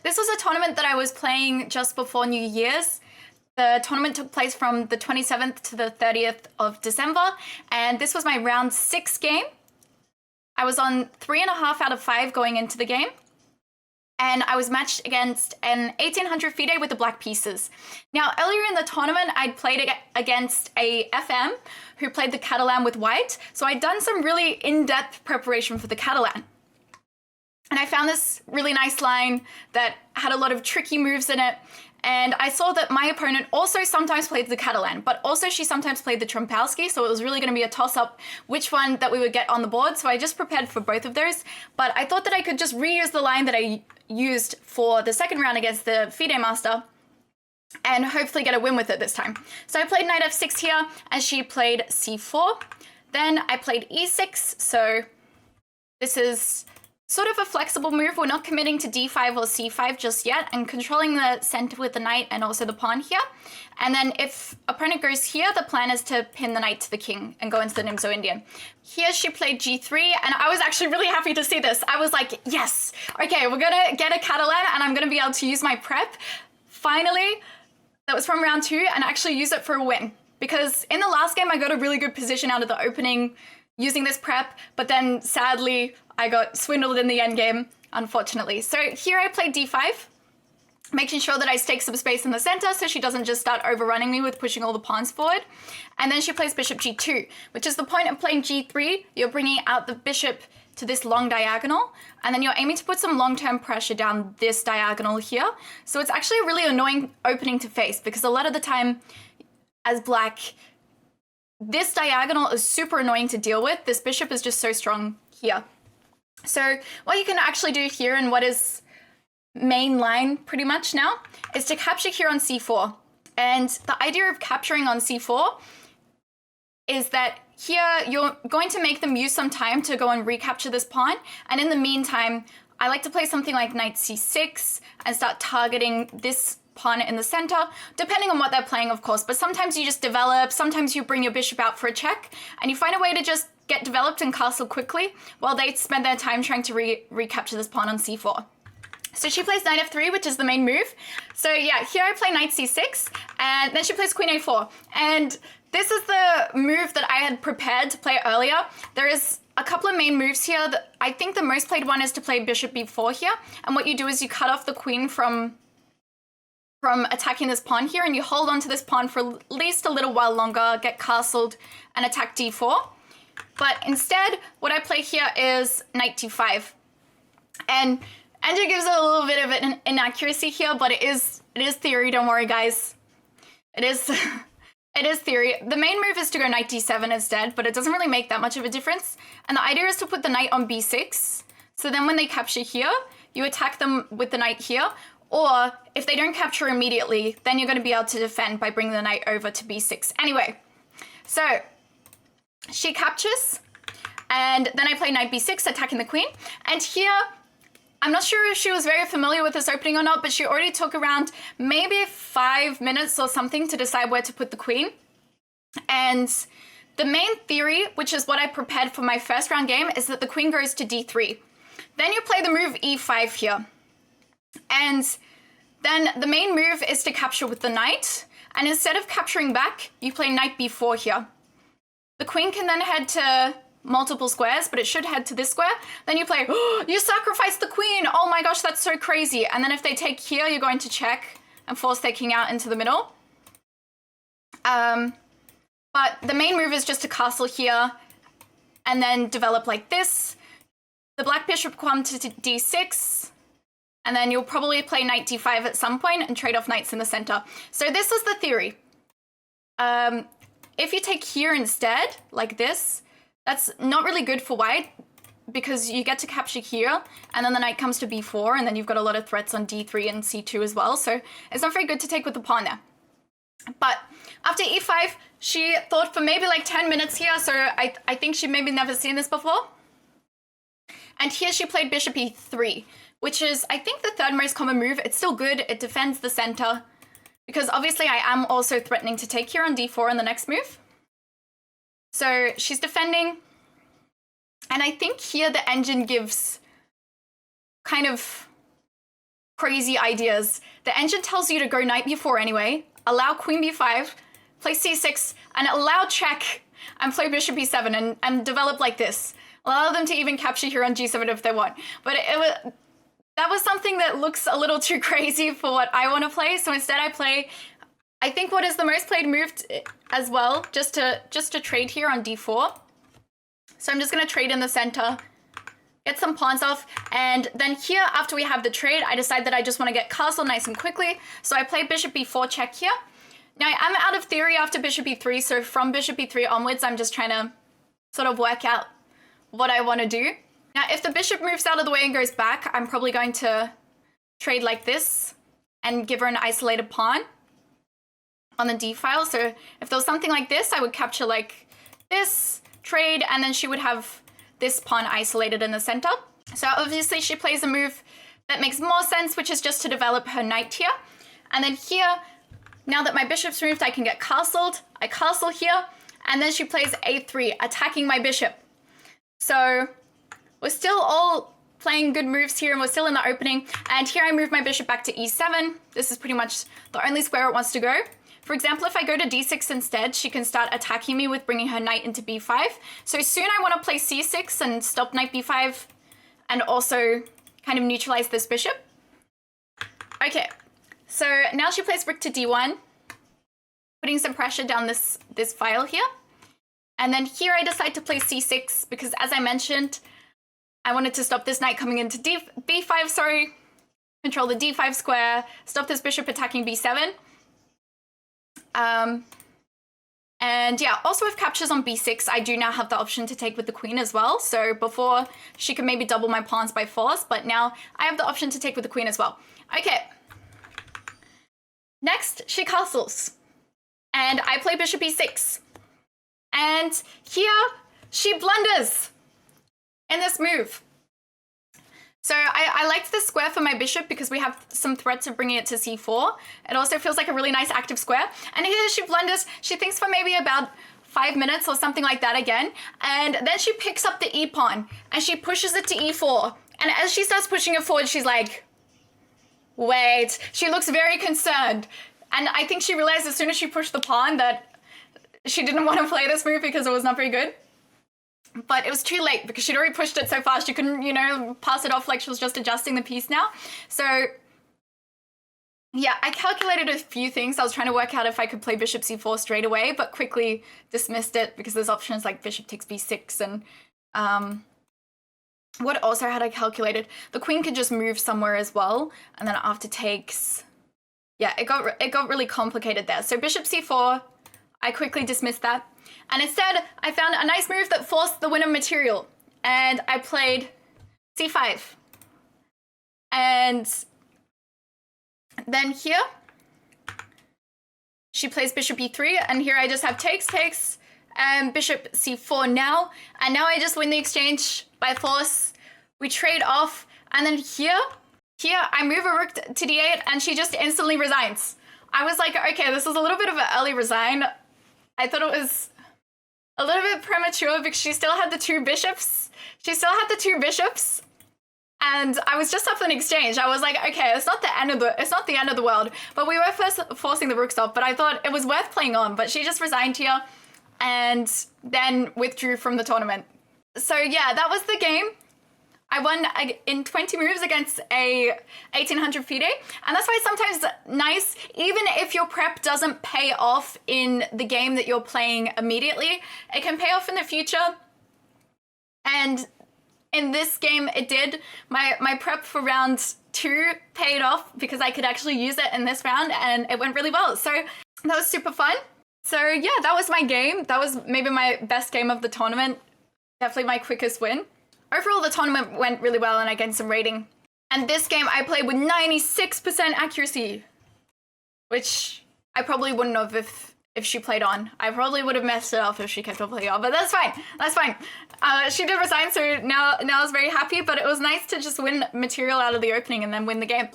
this was a tournament that I was playing just before New Year's. The tournament took place from the 27th to the 30th of December, and this was my round 6 game. I was on 3.5 out of 5 going into the game, and I was matched against an 1800 FIDE with the black pieces. Now, earlier in the tournament, I'd played against a FM who played the Catalan with white, so I'd done some really in-depth preparation for the Catalan. And I found this really nice line that had a lot of tricky moves in it. And I saw that my opponent also sometimes played the Catalan, but also she sometimes played the Trompowsky, so it was really going to be a toss-up which one that we would get on the board. So I just prepared for both of those. But I thought that I could just reuse the line that I used for the second round against the FIDE Master and hopefully get a win with it this time. So I played knight f6 here, and she played c4. Then I played e6, so this is sort of a flexible move. We're not committing to d5 or c5 just yet, and controlling the center with the knight and also the pawn here. And then if opponent goes here, the plan is to pin the knight to the king and go into the Nimzo Indian. Here she played g3, and I was actually really happy to see this. I was like, yes, okay, we're gonna get a Catalan and I'm gonna be able to use my prep. Finally, that was from round 2, and actually use it for a win. Because in the last game, I got a really good position out of the opening using this prep, but then sadly, I got swindled in the endgame, unfortunately. So here I played d5, making sure that I stake some space in the center so she doesn't just start overrunning me with pushing all the pawns forward. And then she plays bishop g2, which is the point of playing g3. You're bringing out the bishop to this long diagonal, and then you're aiming to put some long-term pressure down this diagonal here. So it's actually a really annoying opening to face, because a lot of the time as black, this diagonal is super annoying to deal with. This bishop is just so strong here. So what you can actually do here, and what is main line pretty much now, is to capture here on c4. And the idea of capturing on c4 is that here you're going to make them use some time to go and recapture this pawn. And in the meantime, I like to play something like knight c6 and start targeting this pawn in the center, depending on what they're playing, of course. But sometimes you just develop, sometimes you bring your bishop out for a check, and you find a way to just get developed and castle quickly while they spend their time trying to recapture this pawn on c4. So she plays knight f3, which is the main move. So yeah, here I play knight c6, and then she plays queen a4. And this is the move that I had prepared to play earlier. There is a couple of main moves here. I think the most played one is to play bishop b4 here. And what you do is you cut off the queen from attacking this pawn here, and you hold on to this pawn for at least a little while longer, get castled, and attack d4. But instead, what I play here is knight d5. And Andrew gives a little bit of an inaccuracy here, but it is theory, don't worry guys. It is theory. The main move is to go knight d7 instead, but it doesn't really make that much of a difference. And the idea is to put the knight on b6. So then when they capture here, you attack them with the knight here. Or if they don't capture immediately, then you're going to be able to defend by bringing the knight over to b6. Anyway, so she captures, and then I play knight b6, attacking the queen. And here, I'm not sure if she was very familiar with this opening or not, but she already took around maybe 5 minutes or something to decide where to put the queen. And the main theory, which is what I prepared for my first round game, is that the queen goes to d3. Then you play the move e5 here. And then the main move is to capture with the knight. And instead of capturing back, you play knight b4 here. The queen can then head to multiple squares, but it should head to this square. Then you play, oh, you sacrificed the queen. Oh my gosh, that's so crazy. And then if they take here, you're going to check and force their king out into the middle. But the main move is just to castle here and then develop like this. The black bishop come to d6. And then you'll probably play knight d5 at some point and trade off knights in the center. So this is the theory. If you take here instead, like this, that's not really good for white because you get to capture here, and then the knight comes to b4, and then you've got a lot of threats on d3 and c2 as well. So it's not very good to take with the pawn there. But after e5, she thought for maybe like 10 minutes here, so I think she maybe never seen this before. And here she played bishop e3. Which is, I think, the third most common move. It's still good. It defends the center. Because obviously I am also threatening to take here on d4 in the next move. So she's defending. And I think here the engine gives kind of crazy ideas. The engine tells you to go knight b4 anyway, allow queen b5, play c6, and allow check, and play bishop b7, and develop like this. Allow them to even capture here on g7 if they want. But that was something that looks a little too crazy for what I want to play, so instead I play, I think what is the most played move as well, just to trade here on d4. So I'm just going to trade in the center, get some pawns off, and then here, after we have the trade, I decide that I just want to get castle nice and quickly, so I play bishop b4 check here. Now, I'm out of theory after bishop b3, so from bishop b3 onwards, I'm just trying to sort of work out what I want to do. Now, if the bishop moves out of the way and goes back, I'm probably going to trade like this and give her an isolated pawn on the d file. So if there was something like this, I would capture like this, trade, and then she would have this pawn isolated in the center. So obviously she plays a move that makes more sense, which is just to develop her knight here. And then here, now that my bishop's moved, I can get castled. I castle here, and then she plays a3, attacking my bishop. So we're still all playing good moves here, and we're still in the opening. And here I move my bishop back to e7. This is pretty much the only square it wants to go. For example, if I go to d6 instead, she can start attacking me with bringing her knight into b5. So soon I want to play c6 and stop knight b5 and also kind of neutralize this bishop. Okay, so now she plays rook to d1, putting some pressure down this file here. And then here I decide to play c6 because, as I mentioned, I wanted to stop this knight coming into b5, sorry, control the d5 square, stop this bishop attacking b7. And yeah, also with captures on b6, I do now have the option to take with the queen as well. So before, she could maybe double my pawns by force, but now I have the option to take with the queen as well. Okay. Next, she castles. And I play bishop e6. And here, she blunders in this move. So I liked this square for my bishop because we have some threats of bringing it to c4. It also feels like a really nice active square. And here she blunders. She thinks for maybe about 5 minutes or something like that again. And then she picks up the e-pawn and she pushes it to e4. And as she starts pushing it forward, she's like, wait. She looks very concerned. And I think she realized as soon as she pushed the pawn that she didn't want to play this move because it was not very good. But it was too late because she'd already pushed it so fast she couldn't, you know, pass it off like she was just adjusting the piece now. So yeah, I calculated a few things. I was trying to work out if I could play bishop c4 straight away, but quickly dismissed it because there's options like bishop takes b6 and what also had I calculated? The queen could just move somewhere as well, and then after takes, yeah, it got really complicated there. So bishop c4, I quickly dismissed that. And instead, I found a nice move that forced the winner material. And I played c5. And then here, she plays bishop e3. And here I just have takes, and bishop c4 now. And now I just win the exchange by force. We trade off. And then here I move a rook to d8, and she just instantly resigns. I was like, okay, this is a little bit of an early resign. I thought it was a little bit premature because she still had the two bishops. And I was just up for an exchange. I was like, okay, it's not the end of the world. But we were first forcing the rooks off, but I thought it was worth playing on. But she just resigned here and then withdrew from the tournament. So yeah, that was the game. I won in 20 moves against a 1800 FIDE, and that's why it's sometimes nice, even if your prep doesn't pay off in the game that you're playing immediately, it can pay off in the future. And in this game, it did. My prep for round 2 paid off because I could actually use it in this round, and it went really well. So that was super fun. So yeah, that was my game. That was maybe my best game of the tournament. Definitely my quickest win. Overall, the tournament went really well and I gained some rating. And this game I played with 96% accuracy, which I probably wouldn't have if she played on. I probably would have messed it up if she kept on playing on, but that's fine. That's fine. She did resign, so now I was very happy, but it was nice to just win material out of the opening and then win the game.